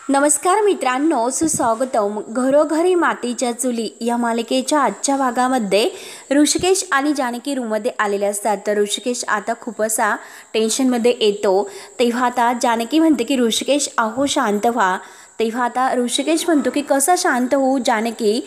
नमस्कार मित्रांनो, सुस्वागतम. घरोघरी मातीच्या चुली या मालिकेच्या आजच्या भागामध्ये ऋषिकेश आणि जानकी रूममध्ये आलेले असतात. तर ऋषिकेश आता खूप असा टेन्शनमध्ये येतो. तेव्हा आता जानकी म्हणते की ऋषिकेश अहो शांत व्हा. तेव्हा आता ऋषिकेश म्हणतो की कसा शांत होऊ जानकी,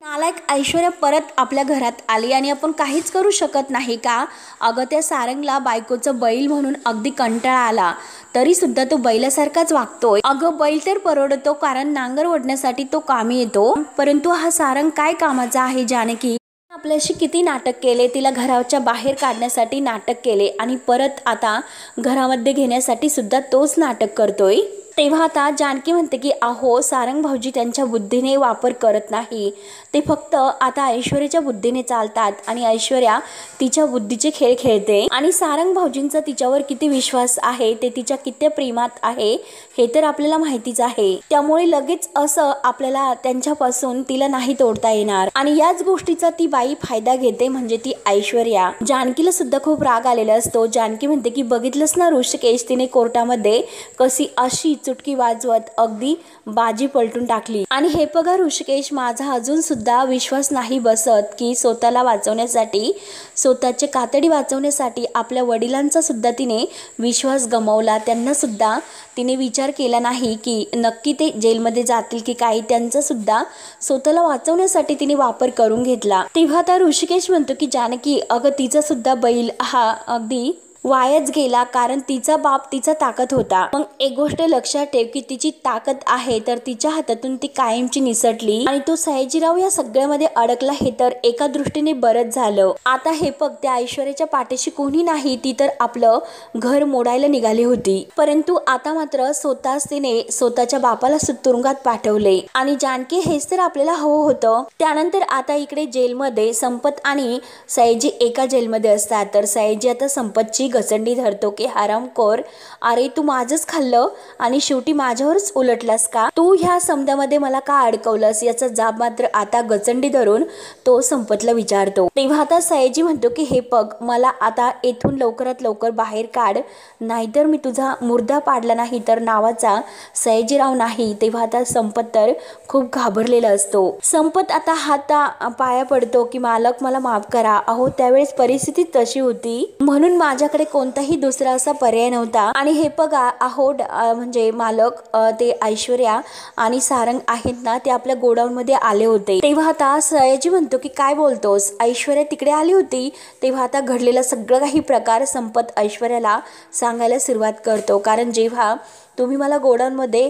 नालायक ऐश्वर्या परत आपल्या घरात आली आणि आपण काहीच करू शकत नाही का? अगं त्या सारंगला बायकोचं बैल म्हणून अगदी कंटाळा आला, तरी सुद्धा तो बैलासारखाच वागतोय. अगं बैल तर परवडतो कारण नांगर ओढण्यासाठी तो कामी येतो, परंतु हा सारंग काय कामाचा आहे? जानकी आपल्याशी किती नाटक केले, तिला घराच्या बाहेर काढण्यासाठी नाटक केले आणि परत आता घरामध्ये घेण्यासाठी सुद्धा तोच नाटक करतोय. तेव्हा आता जानकी म्हणते की अहो सारंग भाऊजी त्यांच्या बुद्धीने वापर करत नाही, ते फक्त आता ऐश्वर्याच्या बुद्धीने चालतात आणि ऐश्वर्या तिच्या बुद्धीचे खेळ खेळते. आणि सारंग भाऊजींचा तिच्यावर किती विश्वास आहे, ते तिच्या किती प्रेमात आहे हे तर आपल्याला माहितीच आहे. त्यामुळे लगेच असं आपल्याला त्यांच्यापासून तिला नाही तोडता येणार आणि याच गोष्टीचा ती बाई फायदा घेते, म्हणजे ती ऐश्वर्या. जानकीला सुद्धा खूप राग आलेला असतो. जानकी म्हणते की बघितलंस ना ऋषिकेश, तिने कोर्टामध्ये कशी अशी चुटकी वाजवत अगदी बाजी पलटून टाकली. आणि हे बघा ऋषिकेश, माझा अजून सुद्धा विश्वास नाही बसत की स्वतःला वाचवण्यासाठी, स्वतःचे कातडी वाचवण्यासाठी आपल्या वडिलांचा सुद्धा तिने विश्वास गमावला. त्यांना सुद्धा तिने विचार केला नाही की नक्की ते जेलमध्ये जातील की काही, त्यांचा सुद्धा स्वतःला वाचवण्यासाठी तिने वापर करून घेतला. तेव्हा आता ऋषिकेश म्हणतो की जानकी अगं तिचा सुद्धा बैल हा अगदी वायाच गेला, कारण तिचा बाप तिचा ताकद होता. मग एक गोष्ट लक्षात ठेव की तिची ताकद आहे तर तिच्या हातातून ती कायमची निसटली आणि तो सयाजीराव या सगळ्यामध्ये अडकला, हे तर एका दृष्टीने बरंच झालं. आता हे बघ, त्या ऐश्वर्याच्या पाठीशी कोणी नाही, ती तर आपलं घर मोडायला निघाली होती, परंतु आता मात्र स्वतःच तिने स्वतःच्या बापाला तुरुंगात पाठवले आणि जानकी हेच तर आपल्याला हवं होतं. त्यानंतर आता इकडे जेलमध्ये संपत आणि सयाजी एका जेलमध्ये असतात. तर सयाजी आता संपतची गचंडी धरतो की हरामखोर, अरे तू माझंच खाल्लं आणि शेवटी माझ्यावरच उलटलास का? तू ह्या समद्यामध्ये मला का अडकवलंस? याचा जाब मात्र आता गचंडी धरून तो संपतला विचारतो. तेव्हा आता सयाजी म्हणतो की हे बघ, मला आता येथून लवकरात लवकर बाहेर काढ, नाहीतर मी तुझा मुर्दा पाडला नाही तर नावाचा सयाजीराव नाही. तेव्हा आता संपत तर खूप घाबरलेला असतो. संपत आता हाता पाया पडतो की मालक मला माफ करा. अहो त्यावेळेस परिस्थिती तशी होती म्हणून माझ्याकडे कोणताही दुसरा असा पर्याय नव्हता. आणि हे बघा अहो म्हणजे मालक, ते ऐश्वर्या आणि सारंग आहेत ना, ते आपल्या गोडाऊन मध्ये आले होते. तेव्हा आता सयाजी म्हणतो की काय बोलतोस? ऐश्वर्या तिकडे आली होती? तेव्हा आता घडलेला सगळं काही प्रकार संपत ऐश्वर्याला सांगायला सुरुवात करतो, कारण जेव्हा तुम्ही मला गोडाऊनमध्ये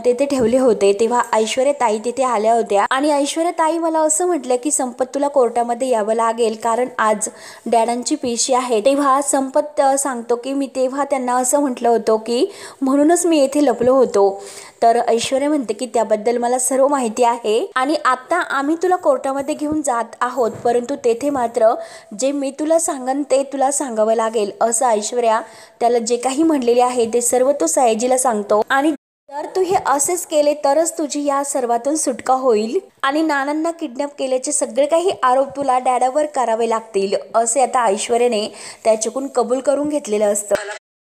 तेथे ठेवले होते तेव्हा ऐश्वर्या ताई तिथे आल्या होत्या आणि ऐश्वर्या ताई मला असं म्हटलं की संपत तुला कोर्टामध्ये यावं लागेल कारण आज डॅडांची पेशी आहे. तेव्हा संपत सांगतो की मी तेव्हा त्यांना असं म्हटलं होतं की म्हणूनच मी येथे लपलो होतो. तर ऐश्वर्या म्हणते की त्याबद्दल मला सर्व माहिती आहे आणि आता आम्ही तुला कोर्टामध्ये घेऊन जात आहोत, परंतु तेथे मात्र जे मी तुला सांगन ते तुला सांगावं लागेल, असं ऐश्वर्या त्याला जे काही म्हणलेले आहे ते सर्व तो सयाजीला सांगतो. आणि जर तू हे असेच केले तरच तुझी या सर्वातून सुटका होईल आणि नानांना किडनॅप केल्याचे सगळे काही आरोप तुला डॅडावर करावे लागतील, असे आता ऐश्वर्याने त्याच्याकडून कबूल करून घेतलेलं असतं.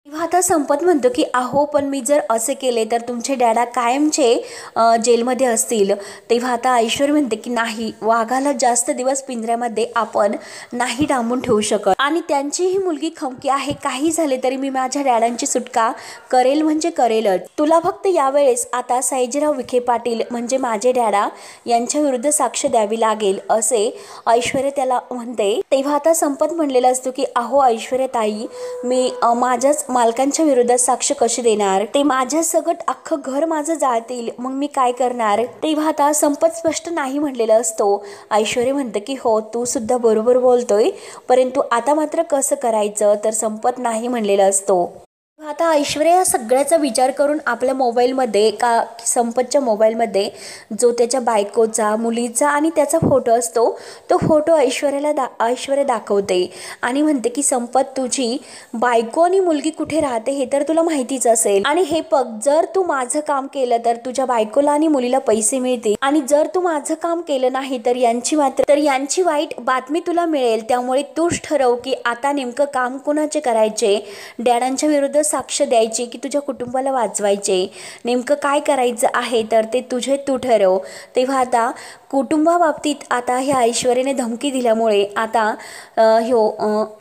तेव्हा आता संपत म्हणतो की अहो पण मी जर असे केले तर तुमचे डॅडा कायमचे जेलमध्ये असतील. तेव्हा आता ऐश्वर्या म्हणते की नाही, वाघाला जास्त दिवस पिंजऱ्यामध्ये आपण नाही डांबून ठेवू शकत आणि त्यांची ही मुलगी खमकी आहे, काही झाले तरी मी माझ्या डॅडांची सुटका करेल म्हणजे करेलच. तुला फक्त यावेळेस आता सयाजीराव विखे पाटील म्हणजे माझे डॅडा यांच्या विरुद्ध साक्ष द्यावी लागेल, असे ऐश्वर्या त्याला म्हणते. तेव्हा आता संपत म्हणलेला असतो की अहो ऐश्वर्या ताई, मी माझ्याच मालकांच्या विरोधात साक्ष कशी देणार? ते माझ्या सकट अख्खं घर माझं जाळतील, मग मी काय करणार? तेव्हा आता संपत स्पष्ट नाही म्हणलेलं असतो. ऐश्वर्या म्हणते की हो तू सुद्धा बरोबर बोलतोय, परंतु आता मात्र कसं करायचं? तर संपत नाही म्हणलेलं असतो. आता ऐश्वर्या सगळ्याचा विचार करून आपल्या मोबाईलमध्ये का संपतच्या मोबाईलमध्ये जो त्याच्या बायकोचा, मुलीचा आणि त्याचा फोटो असतो तो फोटो ऐश्वर्या दाखवते आणि म्हणते की संपत तुझी बायको आणि मुलगी कुठे राहते हे तर तुला माहितीच असेल आणि हे बघ, जर तू माझं काम केलं तर तुझ्या बायकोला आणि मुलीला पैसे मिळतील आणि जर तू माझं काम केलं नाही तर यांची वाईट बातमी तुला मिळेल. त्यामुळे तूच ठरव की आता नेमकं काम कुणाचे करायचे, डॅडांच्या विरुद्ध साक्ष द्यायची की तुझ्या कुटुंबाला वाचवायचे, नेमकं काय करायचं आहे तर ते तुझे तू ठरव. तेव्हा आता कुटुंबाबाबतीत आता ह्या ऐश्वर्याने धमकी दिल्यामुळे आता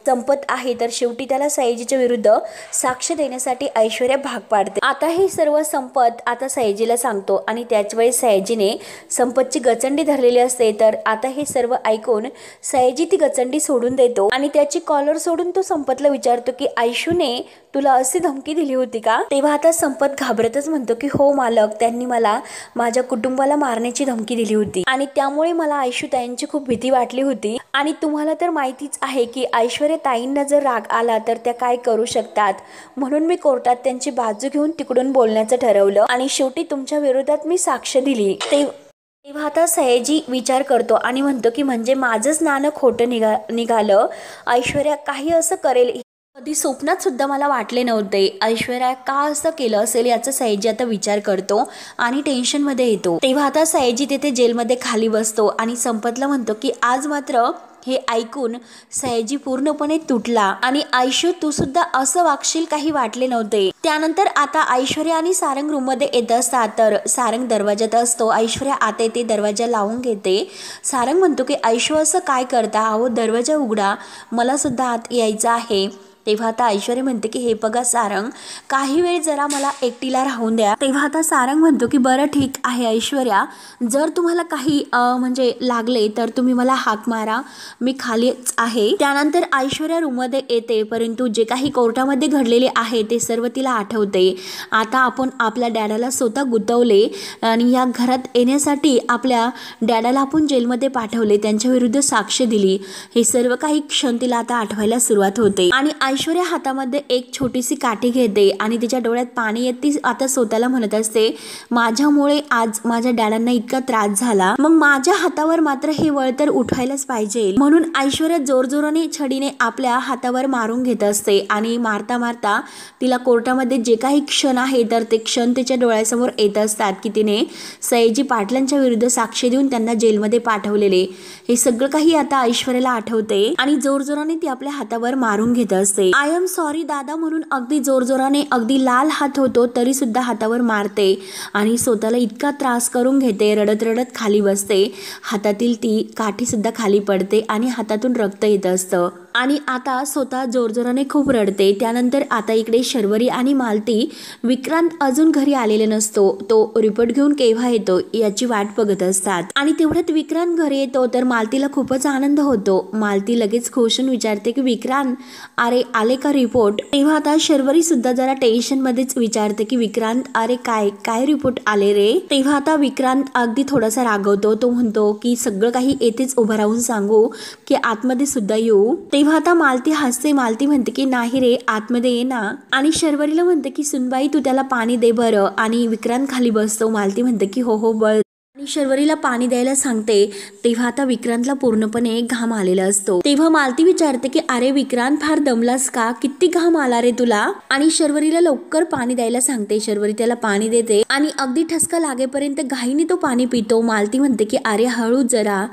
संपत आहे, तर शेवटी त्याला सयाजीच्या विरुद्ध साक्ष देण्यासाठी ऐश्वर्या भाग पाडते. आता हे सर्व संपत आता सयाजीला सांगतो आणि त्याच वेळेस सयाजीने संपतची गचंडी धरलेली असते. तर आता हे सर्व ऐकून सयाजी ती गचंडी सोडून देतो आणि त्याची कॉलर सोडून तो संपतला विचारतो की आयशूने तुला अशी धमकी दिली होती का? तेव्हा आता संपत घाबरतच म्हणतो की हो मालक, त्यांनी मला माझ्या कुटुंबाला मारण्याची धमकी दिली होती आणि त्यामुळे मला आयशू ताईंची खूप भीती वाटली होती. आणि तुम्हाला तर माहितीच आहे की ऐश्वर्या ताईंना जर राग आला तर त्या काय करू शकतात, म्हणून मी कोर्टात त्यांची बाजू घेऊन तिकडून बोलण्याचं ठरवलं आणि शेवटी तुमच्या विरोधात मी साक्ष दिली. तेव्हा आता सयाजी विचार करतो आणि म्हणतो की म्हणजे माझंच नाणं खोटं निघालं. ऐश्वर्या काही असं करेल कधी स्वप्नात सुद्धा मला वाटले नव्हते. ऐश्वर्या का असं केलं असेल याचा सयाजी आता विचार करतो आणि टेन्शनमध्ये येतो. तेव्हा आता सयाजी तिथे जेलमध्ये खाली बसतो आणि संपतला म्हणतो की आज मात्र हे ऐकून सयाजी पूर्णपणे तुटला आणि आयशू तू सुद्धा असं वागशील काही वाटले नव्हते. त्यानंतर आता ऐश्वर्या आणि सारंग रूममध्ये येत असतात, तर सारंग दरवाजात असतो. ऐश्वर्या आता येते, दरवाजा लावून घेते. सारंग म्हणतो की आयशू असं काय करता, अहो दरवाजा उघडा, मला सुद्धा आत यायचं आहे. तेव्हा आता ऐश्वर्या म्हणते की हे बघा सारंग, काही वेळ जरा मला एकटीला राहून द्या. तेव्हा आता सारंग म्हणतो की बरं ठीक आहे ऐश्वर्या, जर तुम्हाला काही म्हणजे लागले तर तुम्ही मला हाक मारा, मी खालीच आहे. त्यानंतर ऐश्वर्या रूममध्ये येते, परंतु जे काही कोर्टामध्ये घडलेले आहे ते सर्व तिला आठवते. आता आपण आपल्या डॅडाला स्वतः गुंतवले आणि या घरात येण्यासाठी आपल्या डॅडाला आपण जेलमध्ये पाठवले, त्यांच्या विरुद्ध साक्ष दिली, हे सर्व काही क्षण तिला आता आठवायला सुरुवात होते. आणि ऐश्वर्या हातामध्ये एक छोटीशी काठी घेते आणि तिच्या डोळ्यात पाणी येत ती आता स्वतःला म्हणत असते माझ्यामुळे आज माझ्या डॅडांना इतका त्रास झाला, मग माझ्या हातावर मात्र हे वळ तर उठवायलाच पाहिजे. म्हणून ऐश्वर्या जोरजोराने छडीने आपल्या हातावर मारून घेत असते आणि मारता मारता तिला कोर्टामध्ये जे काही क्षण आहे तर ते क्षण तिच्या डोळ्यासमोर येत असतात की तिने सयाजी पाटलांच्या विरुद्ध साक्ष देऊन त्यांना जेलमध्ये पाठवलेले, हे सगळं काही आता ऐश्वर्याला आठवते आणि जोरजोराने ती आपल्या हातावर मारून घेत असते. आय एम सॉरी दादा म्हणून अगदी जोरजोराने, अगदी लाल हात होतो तरी सुद्धा हातावर मारते आणि स्वतःला इतका त्रास करून घेते. रडत रडत खाली बसते, हातातील ती काठी सुद्धा खाली पडते आणि हातातून रक्त येत असतं आणि आता स्वतः जोरजोराने खूप रडते. त्यानंतर आता इकडे शर्वरी आणि मालती, विक्रांत अजून घरी आलेला नसतो, तो रिपोर्ट घेऊन केव्हा येतो याची वाट बघत असतात. आणि तेवढ्यात विक्रांत घरी येतो तर मालतीला खूपच आनंद होतो. मालती लगेच खुश होऊन विचारते की विक्रांत अरे आले का रिपोर्ट? तेव्हा आता शर्वरी सुद्धा जरा टेन्शन मध्येच विचारते की विक्रांत अरे काय काय रिपोर्ट आले रे? तेव्हा आता विक्रांत अगदी थोडासा रागवतो, तो म्हणतो की सगळं काही येथेच उभं राहून सांगू की आतमध्ये सुद्धा येऊ? तेव्हा आता मालती हसते, मालती म्हणते की नाही रे आतमध्ये ये ना. आणि शर्वरीला म्हणते की सुनबाई तू त्याला पाणी दे बरं. आणि विक्रांत खाली बसतो, मालती म्हणते की हो हो बळ आणि शर्वरीला पाणी द्यायला सांगते. तेव्हा आता विक्रांतला पूर्णपणे घाम आलेला असतो. तेव्हा मालती विचारते की अरे विक्रांत फार दमलास का, किती घाम आला रे तुला? आणि शर्वरीला लवकर पाणी द्यायला सांगते. शर्वरी त्याला पाणी देते आणि अगदी ठसका लागेपर्यंत घाईने तो पाणी पितो. मालती म्हणते की अरे हळूच जरा,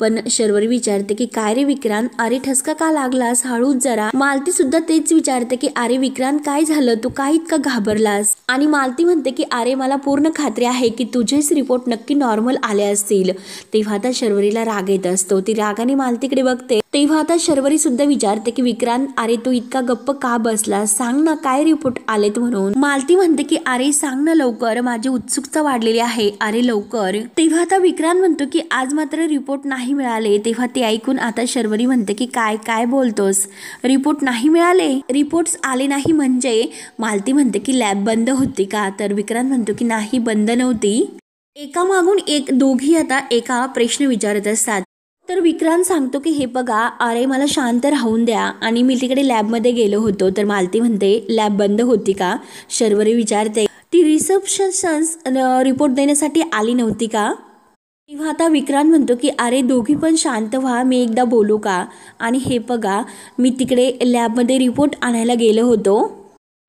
पण शर्वरी विचारते की काय रे विक्रांत, अरे ठसका का लागलास, हळूच जरा. मालती सुद्धा तेच विचारते की अरे विक्रांत काय झालं, तू काय इतका घाबरलास? आणि मालती म्हणते की अरे मला पूर्ण खात्री आहे की तुझेच रिपोर्ट नक्की नॉर्मल आले असतील. तेव्हा आता शर्वरीला राग येत असतो, ती रागाने मालतीकडे बघते. तेव्हा आता शर्वरी सुद्धा विचारते की विक्रांत अरे तू इतका गप्प का बसला, सांग ना काय रिपोर्ट आलेत म्हणून. मालती म्हणते की अरे सांग ना लवकर, माझी उत्सुकता वाढलेली आहे, अरे लवकर. तेव्हा आता विक्रांत म्हणतो की आज मात्र रिपोर्ट नाही मिळाले. तेव्हा ते ऐकून आता शर्वरी म्हणते की काय काय बोलतोस, रिपोर्ट नाही मिळाले, रिपोर्ट्स आले नाही म्हणजे? मालती म्हणते की लॅब बंद होती का? तर विक्रांत म्हणतो की नाही बंद नव्हती. एकामागून एक दोघी आता एका प्रश्न विचारत असतात. तर विक्रांत सांगतो की हे बघा अरे मला शांत राहून द्या आणि मी तिकडे लॅबमध्ये गेलो होतो. तर मालती म्हणते लॅब बंद होती का? शर्वरी विचारते ती रिसेप्शन्स रिपोर्ट देण्यासाठी आली नव्हती का? तेव्हा आता विक्रांत म्हणतो की अरे दोघी पण शांत व्हा, मी एकदा बोलू का? आणि हे बघा मी तिकडे लॅबमध्ये रिपोर्ट आणायला गेलो होतो,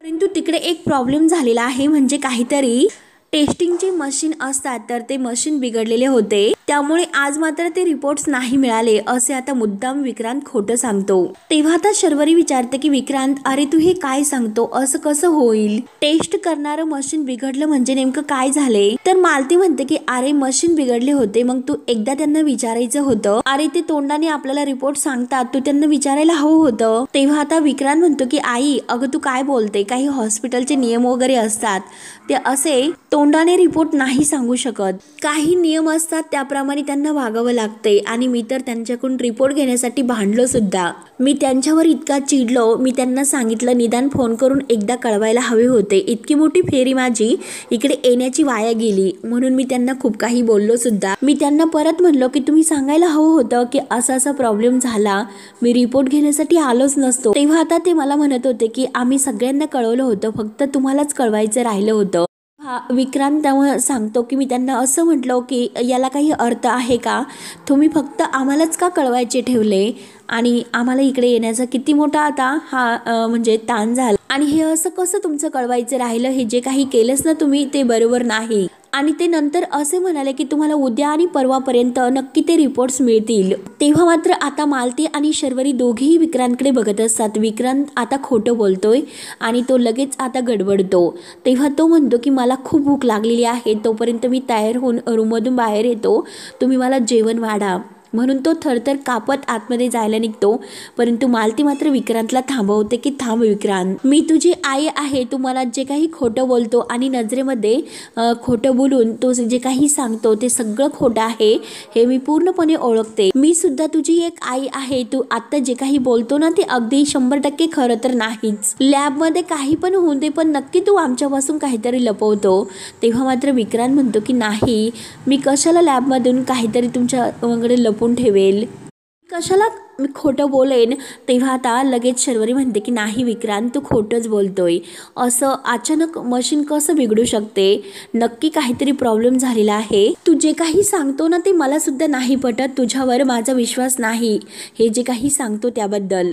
परंतु तिकडे एक प्रॉब्लेम झालेला आहे, म्हणजे काहीतरी टेस्टिंगचे मशीन असतात तर ते मशीन बिघडलेले होते, त्यामुळे आज मात्र ते रिपोर्ट्स नाही मिळाले असे आता मुद्दाम विक्रांत खोटं सांगतो। तेव्हा आता शर्वरी विचारते की विक्रांत, अरे तू हे काय सांगतो, असं कसं होईल? टेस्ट करणारं मशीन बिघडलं म्हणजे नेमकं काय झाले? तर मालती म्हणते की अरे मशीन बिघडले होते, मग तू एकदा त्यांना विचारायचं होतं। अरे ते तोंडाने आपल्याला रिपोर्ट सांगतात, तू त्यांना विचारायला हवं होतं। तेव्हा आता विक्रांत म्हणतो की आई अगं तू काय बोलते, काही हॉस्पिटलचे नियम वगैरे असतात, ते असे तोंडाने रिपोर्ट नाही सांगू शकत, काही नियम असतात त्याप्रमाणे त्यांना वागावं लागते। आणि मी तर त्यांच्याकडून रिपोर्ट घेण्यासाठी भांडलो सुद्धा, मी त्यांच्यावर इतका चिडलो, मी त्यांना सांगितलं निदान फोन करून एकदा कळवायला हवे होते, इतकी मोठी फेरी माझी इकडे येण्याची वाया गेली, म्हणून मी त्यांना खूप काही बोललो सुद्धा। मी त्यांना परत म्हणलो की तुम्ही सांगायला हवं होतं की असा असा प्रॉब्लेम झाला, मी रिपोर्ट घेण्यासाठी आलोच नसतो। तेव्हा आता ते मला म्हणत होते की आम्ही सगळ्यांना कळवलं होतं, फक्त तुम्हालाच कळवायचं राहिलं होतं। विक्रांत त्यामुळे सांगतो की मी त्यांना असं म्हटलं की याला काही अर्थ आहे का, तुम्ही फक्त आम्हालाच का कळवायचे ठेवले, आणि आम्हाला इकडे येण्याचा किती मोठा आता हा म्हणजे ताण झाला, आणि हे असं कसं तुमचं कळवायचं राहिलं, हे जे काही केलंच ना तुम्ही ते बरोबर नाही। आणि ते नंतर असे म्हणाले की तुम्हाला उद्या आणि परवापर्यंत नक्की ते रिपोर्ट्स मिळतील। तेव्हा मात्र आता मालती आणि शर्वरी दोघेही विक्रांतकडे बघत असतात। विक्रांत आता खोटं बोलतोय आणि तो लगेच आता गडबडतो। तेव्हा तो म्हणतो की मला खूप भूक लागलेली आहे, तोपर्यंत मी तयार होऊन रूममधून बाहेर येतो, तुम्ही मला जेवण वाढा, म्हणून तो थरथर कापत आतमध्ये जायला निघतो। परंतु मालती मात्र विक्रांतला थांबवते की थांब विक्रांत, मी तुझी आई आहे, तू मला जे काही खोटं बोलतो आणि नजरेमध्ये खोटं बोलून तो जे काही सांगतो ते सगळं खोटं आहे हे मी पूर्णपणे ओळखते, मी सुद्धा तुझी एक आई आहे, तू आता जे काही बोलतो ना ते अगदी 100% खरं तर नाहीच, लॅबमध्ये काही पण होऊन दे पण नक्की तू आमच्यापासून काहीतरी लपवतो। तेव्हा मात्र विक्रांत म्हणतो की नाही, मी कशाला लॅबमधून काहीतरी तुमच्याकडे लपवून ठेवेल, कशाला मी खोटं बोलेन। तेव्हा आता लगेच शर्वरी म्हणते की नाही विक्रांत, तू खोटंच बोलतोय, असं अचानक मशीन कसं बिघडू शकते, नक्की काहीतरी प्रॉब्लेम झालेला आहे, तू जे काही सांगतो ना ते मला सुद्धा नाही पटत, तुझ्यावर माझा विश्वास नाही हे जे काही सांगतो त्याबद्दल।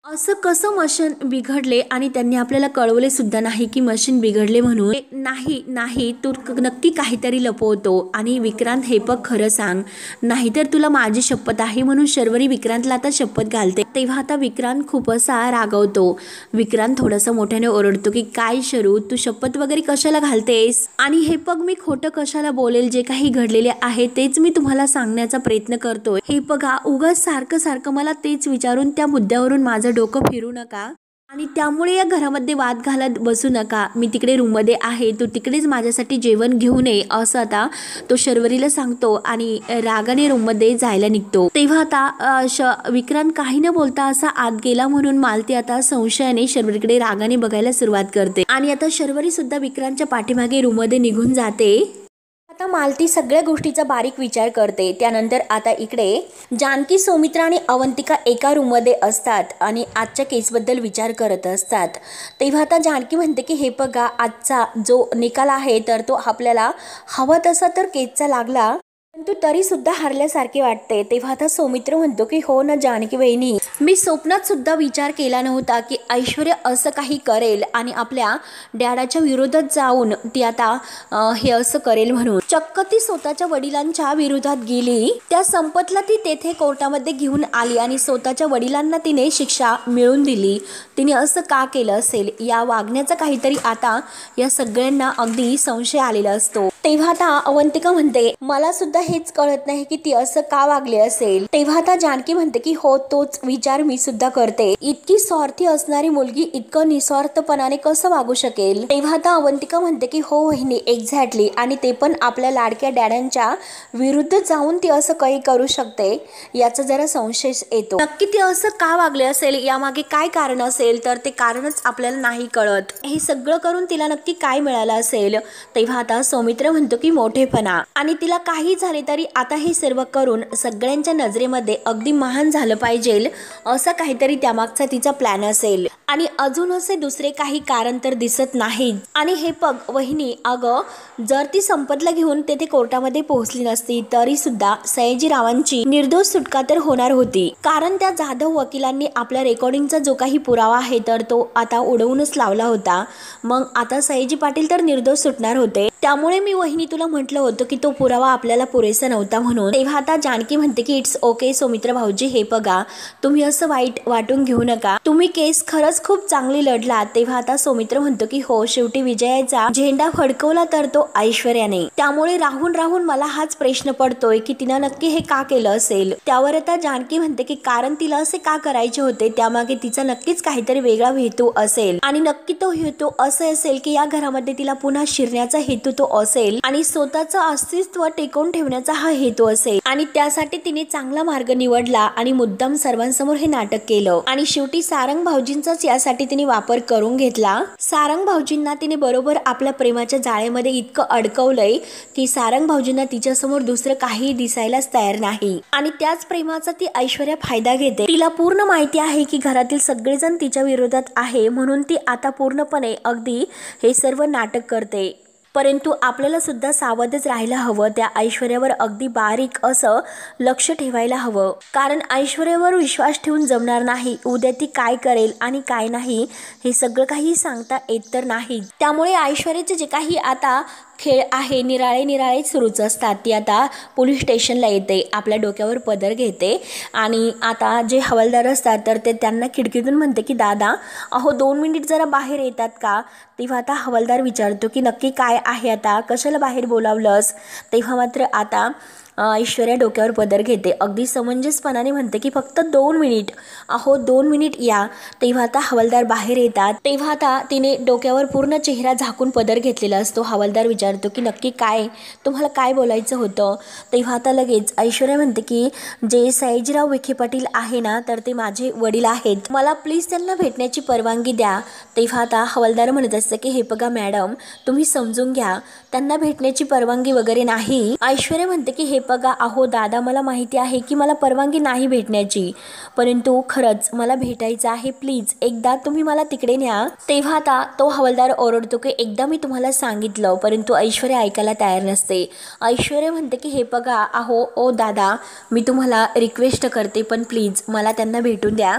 असं कसं मशीन बिघडले आणि त्यांनी आपल्याला कळवले सुद्धा नाही की मशीन बिघडले म्हणून, नाही नाही तू नक्की काहीतरी लपवतो, आणि विक्रांत हे पण खरं सांग, नाहीतर तुला माझी शपथ आहे, म्हणून शर्वरी विक्रांतला आता शपथ घालते। तेव्हा आता विक्रांत खूप असा रागवतो, विक्रांत थोडासा मोठ्याने ओरडतो की काय शरू, तू शपथ वगैरे कशाला घालतेस, आणि हे पग मी खोटं कशाला बोलेल, जे काही घडलेले आहे तेच मी तुम्हाला सांगण्याचा प्रयत्न करतोय, हे बघा उगाच सारखं सारखं मला तेच विचारून त्या मुद्द्यावरून माझं डोकं फिरू नका, आणि त्यामुळे या घरामध्ये वाद घालत बसू नका, मी तिकडे रूममध्ये आहे, तू तिकडेच माझ्यासाठी जेवण घेऊन ये, असं आता तो शर्वरीला सांगतो आणि रागाने रूममध्ये जायला निघतो। तेव्हा आता विक्रांत काही न बोलता असा आत गेला, म्हणून मालती आता संशयाने शर्वरीकडे रागाने बघायला सुरुवात करते, आणि आता शर्वरी सुद्धा विक्रांतच्या पाठीमागे रूममध्ये निघून जाते। आता मालती सगळ्या गोष्टीचा बारीक विचार करते। त्यानंतर आता इकडे जानकी, सौमित्रा आणि अवंतिका एका रूममध्ये असतात आणि आजच्या केसबद्दल विचार करत असतात। तेव्हा आता जानकी म्हणते की हे बघा, आजचा जो निकाल आहे तर तो आपल्याला हवा तसा तर केसचा लागला, परंतु तरी सुद्धा हरल्यासारखे वाटते। तेव्हा आता सौमित्र म्हणतो की हो ना जानकी वहिनी, मी स्वप्नात सुद्धा विचार केला नव्हता की ऐश्वर्या असं काही करेल आणि आपल्या डॅडाच्या विरोधात जाऊन ती आता हे असं करेल म्हणून, चक्क ती स्वतःच्या वडिलांच्या विरोधात गेली, त्या संपतला ती तेथे कोर्टामध्ये घेऊन आली आणि स्वतःच्या वडिलांना तिने शिक्षा मिळवून दिली, तिने असं का केलं असेल, या वागण्याचा काहीतरी आता या सगळ्यांना अगदी संशय आलेला असतो। तेव्हा आता अवंतिका म्हणते मला सुद्धा हेच कळत नाही की ती असं का वागली असेल। तेव्हा आता जानकी म्हणते की हो तोच विचार मी सुद्धा करते, इतकी स्वार्थी असणारी मुलगी इतकं निस्वार्थपणाने कसं वागू शकेल। तेव्हा आता अवंतिका म्हणते की हो वहिनी एक्झॅक्टली, आणि ते पण आपल्या लाडक्या डॅडांच्या विरुद्ध जाऊन ती असं काही करू शकते, याचा जरा संशय येतो, नक्की ती असं का वागले असेल, यामागे काय कारण असेल, तर ते कारणच आपल्याला नाही कळत, हे सगळं करून तिला नक्की काय मिळालं असेल। तेव्हा आता सौमित्र म्हणतो की मोठेपणा, आणि तिला काही झाले तरी आता हे सर्व करून सगळ्यांच्या नजरेमध्ये अगदी महान झालं पाहिजे, असं काहीतरी त्यामागचा तिचा प्लॅन असेल, आणि अजून असे दुसरे काही कारण तर दिसत नाही। आणि हे पग वहिनी, अगं जर ती संपतला घेऊन तेथे कोर्टामध्ये पोहोचली नसती तरी सुद्धा सयाजीरावांची निर्दोष सुटका तर होणार होती, कारण त्या जाधव वकिलांनी आपल्या रेकॉर्डिंगचा जो काही पुरावा आहे तर तो आता उडवूनच लावला होता, मग आता सयाजी पाटील तर निर्दोष सुटणार होते। त्यामुळे मी वहिनी तुला म्हटलं होतं की तो पुरावा आपल्याला पुरेसा नव्हता म्हणून. तेव्हा आता जानकी म्हणते की इट्स ओके सौमित्र भाऊजी, हे बघा तुम्ही असं वाईट वाटून घेऊ नका, तुम्ही केस खरंच खूप चांगली लढला. तेव्हा आता सौमित्र म्हणतो की हो, शेवटी विजयाचा झेंडा फडकवला तर तो ऐश्वर्याने. त्यामुळे राहून राहून मला हाच प्रश्न पडतोय की तिनं नक्की हे का केलं असेल. त्यावर आता जानकी म्हणते की कारण तिला असे का करायचे होते, त्यामागे तिचा नक्कीच काहीतरी वेगळा हेतू असेल आणि नक्की तो हेतू असे असेल की या घरामध्ये तिला पुन्हा शिरण्याचा हेतू तो असेल आणि स्वतःचं अस्तित्व टिकवून ठेवण्याचा हा हेतू असेल आणि त्यासाठी तिने चांगला मार्ग निवडला आणि मुद्दाम सर्वांसमोर हे नाटक केलं आणि शेवटी सारंग भाऊजींचाच यासाठी तिने वापर करून घेतला. सारंग भाऊजींना तिने बरोबर आपल्या प्रेमाच्या जाळेमध्ये इतकं अडकवलंय की सारंग भाऊजींना तिच्यासमोर दुसरं काही दिसायलाच तयार नाही आणि त्याच प्रेमाचा ती ऐश्वर्या फायदा घेते. तिला पूर्ण माहिती आहे की घरातील सगळेजण तिच्या विरोधात आहे म्हणून ती आता पूर्णपणे अगदी हे सर्व नाटक करते. परंतु आपल्याला सुद्धा सावधच राहायला हवं, त्या ऐश्वर्यावर अगदी बारीक असं लक्ष ठेवायला हवं, कारण ऐश्वर्यावर विश्वास ठेवून जमणार नाही. उद्या ती काय करेल आणि काय नाही हे सगळं काही सांगता येत तर नाही. त्यामुळे ऐश्वर्याचे जे काही आता खेळ आहे निराळे सुरूच असतात. ती आता पोलीस स्टेशनला येते, आपल्या डोक्यावर पदर घेते आणि आता जे हवालदार असतात तर ते त्यांना खिडकीतून म्हणते की दादा अहो 2 मिनिट जरा बाहेर येतात का. तेव्हा आता हवालदार विचारतो की नक्की काय आहे, आता कशाला बाहेर बोलावलंस. तेव्हा मात्र आता ऐश्वर्या डोक्यावर पदर घेते, अगदी समंजसपणाने म्हणते की फक्त 2 मिनिट, अहो 2 मिनिट या. तेव्हा आता हवालदार बाहेर येतात. तेव्हा आता तिने डोक्यावर पूर्ण चेहरा झाकून पदर घेतलेला असतो. हवालदार विचारतो की नक्की काय, तुम्हाला काय बोलायचं होतं. तेव्हा आता लगेच ऐश्वर्या म्हणते की जे सयाजीराव विखे पाटील आहे ना तर ते माझे वडील आहेत, मला प्लीज त्यांना भेटण्याची परवानगी द्या. तेव्हा आता हवालदार म्हणत असतं की हे बघा मॅडम तुम्ही समजून घ्या, त्यांना भेटण्याची परवानगी वगैरे नाही. ऐश्वर्या म्हणते की हे बघा अहो दादा मला माहिती आहे की मला परवानगी नाही भेटण्याची, परंतु खरंच मला भेटायचं आहे, प्लीज एकदा तुम्ही मला तिकडे न्या. तेव्हा आता तो हवालदार ओरडतो की एकदा मी तुम्हाला सांगितलं, परंतु ऐश्वर्या ऐकायला तयार नसते. ऐश्वर्या म्हणते की हे बघा अहो ओ दादा मी तुम्हाला रिक्वेस्ट करते पण प्लीज मला त्यांना भेटून द्या.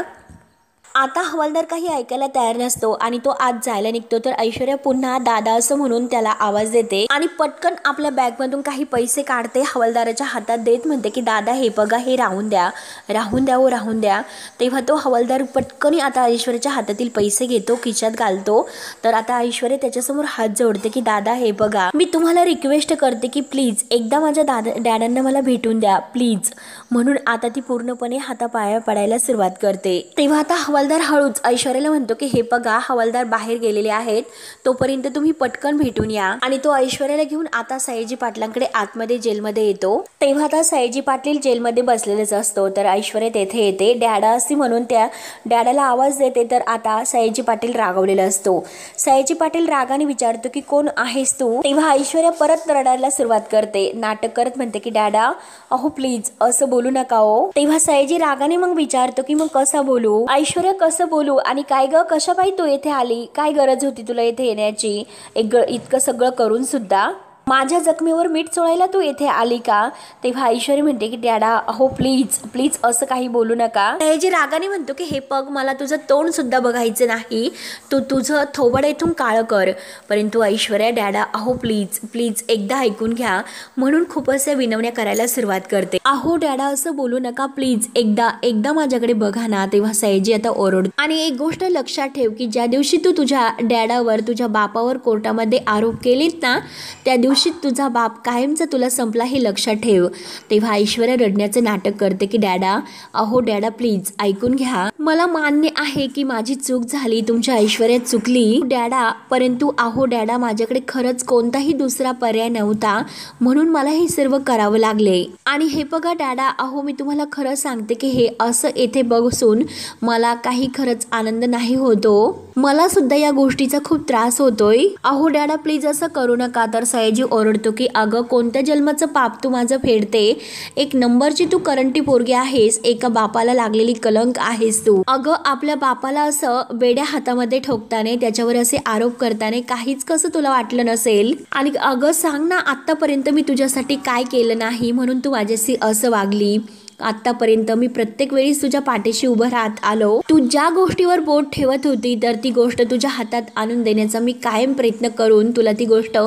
आता हवालदार काही ऐकायला तयार नसतो आणि तो आत जायला निघतो तर ऐश्वर्या पुन्हा दादा असं म्हणून त्याला आवाज देते आणि पटकन आपल्या बॅगमधून काही पैसे काढते, हवालदाराच्या हातात देत म्हणते की दादा हे बघा हे राहून द्या ओ राहून द्या. तेव्हा तो हवालदार पटकन आता ऐश्वर्याच्या हातातील पैसे घेतो, खिशात घालतो. तर आता ऐश्वर्या त्याच्यासमोर हात जोडते की दादा हे बघा मी तुम्हाला रिक्वेस्ट करते की प्लीज एकदा माझ्या डॅडांना मला भेटून द्या प्लीज. म्हणून आता ती पूर्णपणे हातापाया पडायला सुरुवात करते. तेव्हा आता हवालदार हळूच ऐश्वर्याला म्हणतो की हे बघा हवालदार बाहेर गेलेले आहेत, तोपर्यंत तुम्ही पटकन भेटून या. आणि तो ऐश्वर्याला घेऊन आता सयाजी पाटलांकडे आतमध्ये जेलमध्ये येतो. तेव्हा आता सयाजी पाटील जेलमध्ये बसलेलेच असतो तर ऐश्वर्या तेथे येते, डॅडा असे म्हणून त्या डॅडाला आवाज देते. तर आता सयाजी पाटील रागवलेला असतो. सयाजी पाटील रागाने विचारतो की कोण आहेस तू. तेव्हा ऐश्वर्या परत रडायला सुरुवात करते, नाटक करत म्हणते की डॅडा अहो प्लीज असं बोलू नका हो. तेव्हा सयाजी रागाने मग विचारतो की मग कसा बोलू. ऐश्वर्या कसं बोलू आणि काय ग कशा पायी तू येथे आली, काय गरज होती तुला येथे येण्याची, इतकं सगळं करून सुद्धा माझ्या जखमीवर मीठ चोळायला तू येथे आली का. तेव्हा ऐश्वर्या म्हणते की डॅडा अहो प्लीज प्लीज असं काही बोलू नका. सयाजी रागाने म्हणतो की हे पग मला तुझं तोंड सुद्धा बघायचं नाही, तू तुझं थोबड इथून काळं कर. परंतु ऐश्वर्या डॅडा अहो प्लीज प्लीज एकदा ऐकून घ्या म्हणून खूप असे विनवण्या करायला सुरुवात करते. अहो डॅडा असं बोलू नका प्लीज एकदा माझ्याकडे बघा ना. तेव्हा सयाजी आता ओरडतो आणि एक गोष्ट लक्षात ठेव की ज्या दिवशी तू तुझ्या डॅडावर तुझ्या बापावर कोर्टामध्ये आरोप केलेत ना त्या दिवशी तुझा बाप कायमचा तुला संपला हे लक्षात ठेव. तेव्हा ऐश्वर्या रडण्याचं नाटक करते की डॅडा अहो डॅडा प्लीज ऐकून घ्या, मला मान्य आहे की माझी चूक झाली, तुमच्या ऐश्वर्या चुकली डॅडा, परंतु अहो डॅडा माझ्याकडे खरंच कोणताही दुसरा पर्याय नव्हता म्हणून मला हे सर्व करावं लागले. आणि हे बघा डॅडा अहो मी तुम्हाला खरं सांगते की हे असं येथे बसून मला काही खरंच आनंद नाही होतो, मला सुद्धा या गोष्टीचा खूप त्रास होतोय. अहो डॅडा प्लीज असं करू नका. तर सयाजी ओरडतो की अगं कोणत्या जन्माचं पाप तू माझं फेडते, एक नंबरची तू करंटी पोरगी आहेस, एका बापाला लागलेली कलंक आहेस तू. अगं आपल्या बापाला असं बेड्या हातामध्ये ठोकताने त्याच्यावर असे आरोप करताने काहीच कसं तुला वाटलं नसेल. आणि अगं सांग ना आतापर्यंत मी तुझ्यासाठी काय केलं नाही म्हणून तू माझ्याशी असं वागली. आतापर्यंत मी प्रत्येक वेळी तुझ्या पाठीशी उभं राहत आलो. तू ज्या गोष्टीवर बोट ठेवत होती तर ती गोष्ट तुझ्या हातात आणून देण्याचा मी कायम प्रयत्न करून तुला ती गोष्ट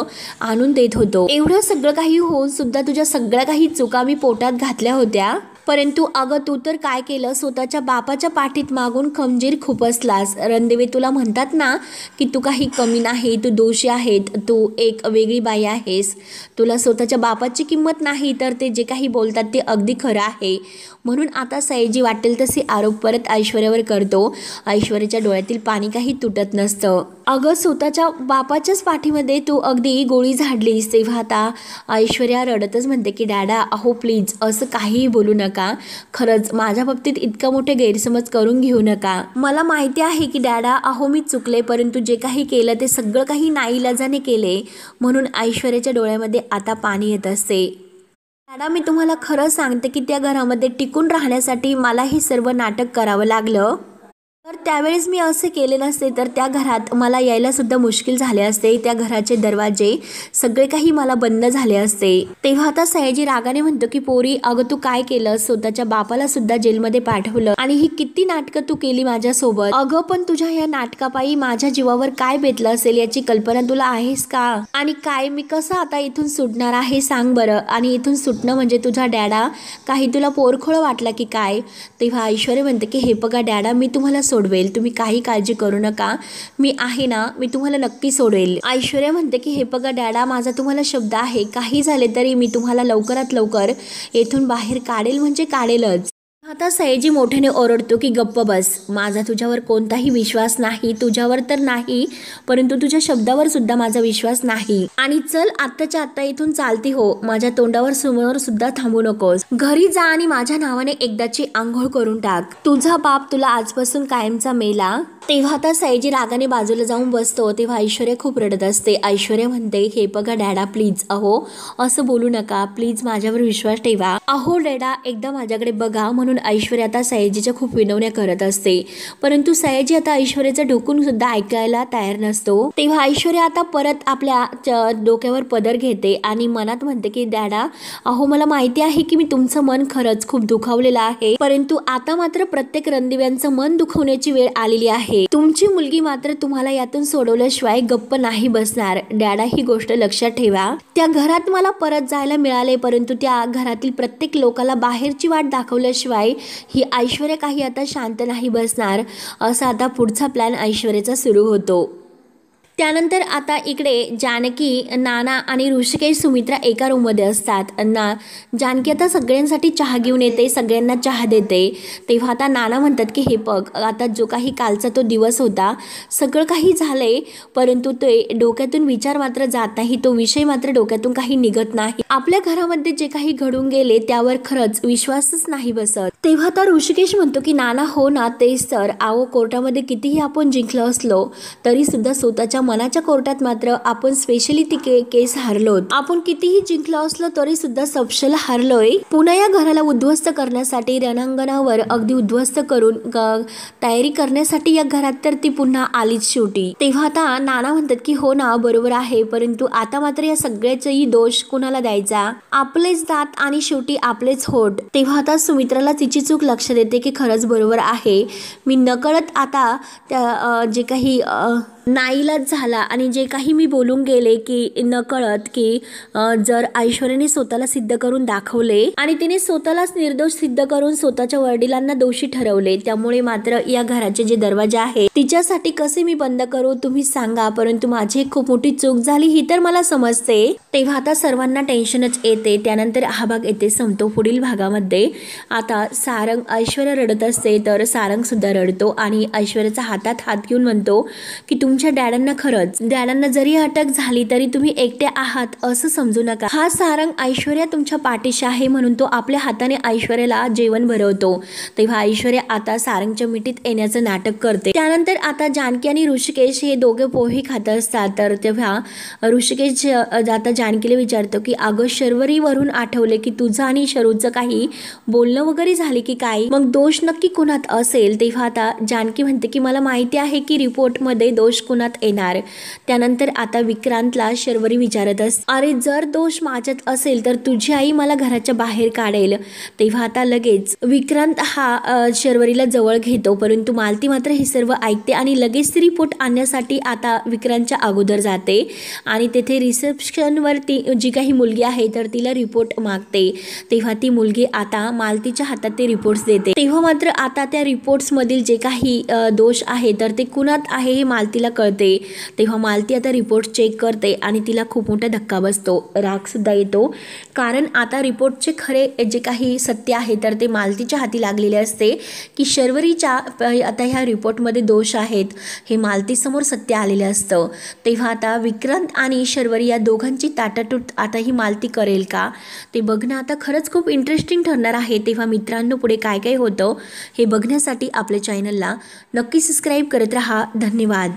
आणून देत होतो. एवढं सगळं काही होऊन सुद्धा तुझ्या सगळ्या काही चुका मी पोटात घातल्या होत्या. परंतु अगं तू तर काय केलं, स्वतःच्या बापाच्या पाठीत मागून खंजीर खुपसलास. रणदेवे तुला म्हणतात ना की तू काही कमी नाही, तू दोषी आहेत, तू एक वेगळी बाई आहेस, तुला स्वतःच्या बापाची किंमत नाही, तर ते जे काही बोलतात ते अगदी खरं आहे. म्हणून आता सयाजी वाटेल तसे आरोप परत ऐश्वर्यावर करतो. ऐश्वर्याच्या डोळ्यातील पाणी काही तुटत नसतं. अगं स्वतःच्या बापाच्याच पाठीमध्ये तू अगदी गोळी झाडलीस. तेव्हा आता ऐश्वर्या रडतच म्हणते की डॅडा अहो प्लीज असं काहीही बोलू नका, खरंच माझ्या बाबतीत इतका मोठे गैरसमज करून घेऊ नका. मला माहिती आहे की डॅडा अहो मी चुकले, परंतु जे काही केलं ते सगळं काही नाईलाजाने केले. म्हणून ऐश्वर्याच्या डोळ्यामध्ये आता पाणी येत असते. डॅडा मी तुम्हाला खरं सांगते की त्या घरामध्ये टिकून राहण्यासाठी मला हे सर्व नाटक करावं लागलं. तर त्यावेळेस मी असे केले नसते तर त्या घरात मला यायला सुद्धा मुश्किल झाले असते. त्या घराचे दरवाजे सगळे काही मला बंद झाले असते. तेव्हा आता सयाजी रागाने म्हणतो की पोरी अगं तू काय केलं, स्वतःच्या बापाला सुद्धा जेलमध्ये पाठवलं आणि ही किती नाटकं तू केली माझ्यासोबत. अगं पण तुझ्या या नाटकापायी माझ्या जीवावर काय बेतलं असेल याची कल्पना तुला आहेस का? आणि काय मी कसं आता इथून सुटणार आहे सांग बरं. आणि इथून सुटणं म्हणजे तुझा डॅडा काही तुला पोरखोळ वाटला की काय? तेव्हा ऐश्वर्या म्हणते की हे बघा डॅडा मी तुम्हाला सोडवेल, तुम्ही काही काळजी करू नका, मी आहे ना, मी तुम्हाला नक्की सोडवेल. ऐश्वर्या म्हणते की हे बघा डॅडा माझा तुम्हाला शब्द आहे, काही झाले तरी मी तुम्हाला लवकरात लवकर येथून बाहेर काढेल म्हणजे काढेलच. आता सयाजी मोठ्याने ओरडतो की गप्प बस, माझा तुझ्यावर कोणताही विश्वास नाही, तुझ्यावर तर नाही परंतु तुझ्या शब्दावर सुद्धा माझा विश्वास नाही. आणि चल आत्ताच्या आत्ता इथून चालती हो, माझ्या तोंडावर समोर सुद्धा थांबू नकोस, घरी जा आणि माझ्या नावाने एकदाची आंघोळ करून टाक, तुझा बाप तुला आजपासून कायमचा मेला. तेव्हा आता सयाजी रागाने बाजूला जाऊन बसतो. तेव्हा ऐश्वर्या खूप रडत असते. ऐश्वर्या म्हणते हे बघा डॅडा प्लीज अहो असं बोलू नका, प्लीज माझ्यावर विश्वास ठेवा, अहो डॅडा एकदा माझ्याकडे बघा. म्हणून ऐश्वर्या आता सयाजीच्या खूप विनवण्या करत असते. परंतु सयाजी आता ऐश्वर्याचं ढोकून सुद्धा ऐकायला तयार नसतो. तेव्हा ऐश्वर्या आता परत आपल्या डोक्यावर पदर घेते आणि मनात म्हणते की डॅडा अहो मला माहिती आहे की मी तुमचं मन खरंच खूप दुखावलेलं आहे, परंतु आता मात्र प्रत्येक रणदिव्यांचं मन दुखवण्याची वेळ आलेली आहे. तुमची मुलगी मात्र तुम्हाला यातून सोडवल्याशिवाय गप्प नाही बसणार. डॅडा ही गोष्ट लक्षात ठेवा. त्या घरात मला परत जायला मिळाले, परंतु त्या घरातील प्रत्येक लोकाला बाहेरची वाट दाखवल्याशिवाय ही ऐश्वर्या काही आता शांत नाही बसणार. असा आता पुढचा प्लॅन ऐश्वर्याचा सुरू होतो. त्यानंतर आता इकडे जानकी, नाना आणि ऋषिकेश, सुमित्रा एका रूममध्ये असतात. जानकी आता सगळ्यांसाठी चहा घेऊन येते, सगळ्यांना चहा देते. तेव्हा आता नाना म्हणतात की हे बघ आता जो काही कालचा तो दिवस होता सगळं काही झालंय, परंतु ते डोक्यातून विचार मात्र जात नाही, तो विषय मात्र डोक्यातून काही निघत नाही. आपल्या घरामध्ये जे काही घडून गेले त्यावर खरंच विश्वासच नाही बसत. तेव्हा आता ऋषिकेश म्हणतो की नाना हो ना तेच तर, आहो कोर्टामध्ये कितीही आपण जिंकलो असलो तरी सुद्धा स्वतःच्या मनाच्या कोर्टात मात्र आपण स्पेशली ती केस हारलो. आपण कितीही जिंकलो असलो तरी सुद्धा सपशेल हारलोय. पुन्हा या घराला उद्ध्वस्त करण्यासाठी रणांगणावर अगदी उद्ध्वस्त करून तयारी करण्यासाठी या घरात तर ती पुन्हा आलीच शेवटी. तेव्हा आता नाना म्हणतात की हो ना बरोबर आहे, परंतु आता मात्र या सगळ्याचाही दोष कुणाला द्यायचा, आपलेच दात आणि शेवटी आपलेच होठ. तेव्हा आता सुमित्राला तिची चूक लक्ष देते की खरंच बरोबर आहे, मी नकळत आता त्या जे काही नाईलाज झाला आणि जे काही मी बोलून गेले की नकळत की जर ऐश्वर्याने स्वतःला सिद्ध करून दाखवले आणि तिने स्वतःलाच निर्दोष सिद्ध करून स्वतःच्या वडिलांना दोषी ठरवले, त्यामुळे मात्र या घराचे जे दरवाजे आहे तिच्यासाठी कसे मी बंद करू तुम्ही सांगा, परंतु माझी खूप मोठी चूक झाली ही तर मला समजते. तेव्हा आता सर्वांना टेन्शनच येते. त्यानंतर हा भाग येथे संपतो. पुढील भागामध्ये आता सारंग, ऐश्वर्या रडत असते तर सारंग सुद्धा रडतो आणि ऐश्वर्याचा हातात हात घेऊन म्हणतो की तुमच्या डॅडांना जरी अटक झाली तरी तुम्ही एकटे आहात असं समजू नका. हा सारंग ऐश्वर्या तुमच्या पाठीशी आहे म्हणून तो आपल्या हाताने ऐश्वर्याला जेवण भरवतो. तेव्हा ऐश्वर्या आता सारंगच्या मिठीत येण्याचं नाटक करते. त्यानंतर आता जानकी आणि ऋषिकेश हे दोघे पोहे खात असतात. तर तेव्हा ऋषिकेश आता जानकीला विचारतो की अगं शर्वरीवरून आठवले की तुझं आणि शरूचं काही बोलणं वगैरे झाले की काय, मग दोष नक्की कोणात असेल. तेव्हा आता जानकी म्हणते की मला माहिती आहे की रिपोर्टमध्ये दोष दोष कुणात येणार. त्यानंतर आता विक्रांतला शर्वरी विचारत असते, अरे जर दोष माझ्यात असेल तर तुझी आई मला घराच्या बाहेर काढेल. तेव्हा आता लगेच विक्रांत हा शर्वरीला जवळ घेतो, परंतु मालती मात्र हे सर्व ऐकते आणि लगेच ती रिपोर्ट आणण्यासाठी आता विक्रांतच्या अगोदर जाते आणि तेथे रिसेप्शनवरती जी काही मुलगी आहे तर तिला रिपोर्ट मागते. तेव्हा ती मुलगी आता मालतीच्या हातात ते रिपोर्ट्स देते. तेव्हा मात्र आता त्या रिपोर्ट्स मधील जे काही दोष आहे तर ते कुणात आहे हे मालतीला कळते. तेव्हा मालती आता रिपोर्ट चेक करते आणि तिला खूप मोठा धक्का बसतो, राग सुद्धा येतो, कारण आता रिपोर्टचे खरे जे काही सत्य आहे तर ते मालतीच्या हाती लागलेले असते की शर्वरीच्या आता ह्या रिपोर्टमध्ये दोष आहेत हे मालतीसमोर सत्य आलेले असतं. तेव्हा आता विक्रांत आणि शर्वरी या दोघांची ताटातूट आता ही मालती करेल का ते बघणं आता खरंच खूप इंटरेस्टिंग ठरणार आहे. तेव्हा मित्रांनो, पुढे काय काय होतं हे बघण्यासाठी आपल्या चॅनलला नक्की सबस्क्राईब करत राहा. धन्यवाद.